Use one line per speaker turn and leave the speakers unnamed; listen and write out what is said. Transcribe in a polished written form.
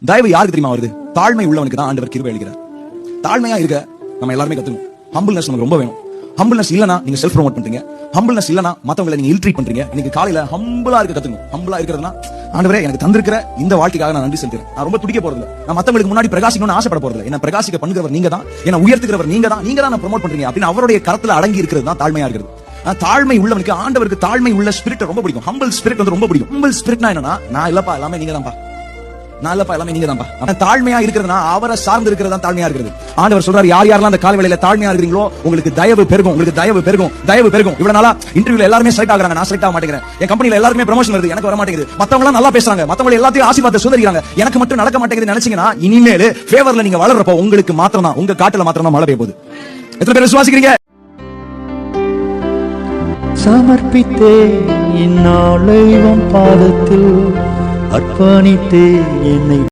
தயவு யாருக்கு தெரியுமா வருது? தாழ்மை உள்ளவனுக்கு தான் ஆண்டவர் கிருபை அளிக்கிறார். தாழ்மையா இருக்க நம்ம எல்லாருமே கத்துக்கணும். ஹம்பிள்னஸ் நமக்கு ரொம்ப வேணும். ஹம்பிள்னஸ் இல்லனா நீங்க செல்ஃப் ப்ரோமோட் பண்றீங்க. ஹம்பிள்னஸ் இல்லனா மத்தவங்களை நீங்க இல் ட்ரீட் பண்றீங்க. இன்னைக்கு காலையில ஹம்பிளா இருக்க கத்துக்கணும். ஹம்பிளா இருக்கிறதுனா, ஆண்டவரே எனக்கு தந்திருக்கிற இந்த வாழ்க்கைக்காக நான் நன்றி செலுத்துறேன். நான் ரொம்ப துடிக்க போறது இல்ல. நான் மத்தவங்களுக்கு முன்னாடி பிரகாசிக்கணும்னு ஆசைப்பட போறது இல்ல. என்ன பிரகாசிக்க பண்ணுகிறவர் நீங்க தான், என்ன உயர்த்துகிறவர் நீங்க தான், நீங்க தான் நான் ப்ரோமோட் பண்றீங்க அப்படின்னு அவருடைய கரத்துல அடங்கி இருக்கிறது தான் தாழ்மையா இருக்கிறது. தாழ்மை உள்ளவனுக்கு ஆண்டவருக்கு தாழ்மை உள்ள ஸ்பிரிட் ரொம்ப பிடிக்கும். ஹம்பிள் ஸ்பிரிட் வந்து ரொம்ப பிடிக்கும். ஹம்பிள் ஸ்பிரிட்னா என்னன்னா, நான் இல்லப்பா எல்லாமே நீங்க தான்ப்பா, நான் இல்லப்பா எல்லாமே நீங்க தான்ப்பா. தாழ்மையா இருக்கிறதுனா அவரை சார்ந்து இருக்கிறது தான் தாழ்மையா இருக்கிறது. ஆண்டவர் சொல்றாரு, யார் யாரெல்லாம் அந்த காலவேளையில தாழ்மையா இருக்கிறீங்களோ உங்களுக்கு தயவு பெருகும், உங்களுக்கு தயவு பெருகும், தயவு பெருகும். இவ்வளவு நாளா இன்டர்வியூல எல்லாருமே செலக்ட் ஆகுறாங்க, நான் செலக்ட் ஆக மாட்டேங்கிறேன். என் கம்பெனில எல்லாருமே ப்ரமோஷன் வருது, எனக்கு வர மாட்டேங்குது. மத்தவங்க எல்லாம் நல்லா பேசுறாங்க, மத்தவங்க எல்லாத்தையும் ஆசீர்வாதத்தை சுதரிக்கிறாங்க, எனக்கு மட்டும் நடக்க மாட்டேங்குது நினைச்சீங்கன்னா, இனிமேல் ஃபேவர்ல நீங்க வளர்றப்போ உங்களுக்கு மாத்திரம் தான், உங்க காட்டுல மாத்திரம் தான் மழை பெய்ய போகுது. எத்தனை பேர் விசுவாசிக்கிறீங்க?
சமர்ப்பித்தே இந்நாளை உம் பாதத்தில் அர்ப்பணித்தே என்னை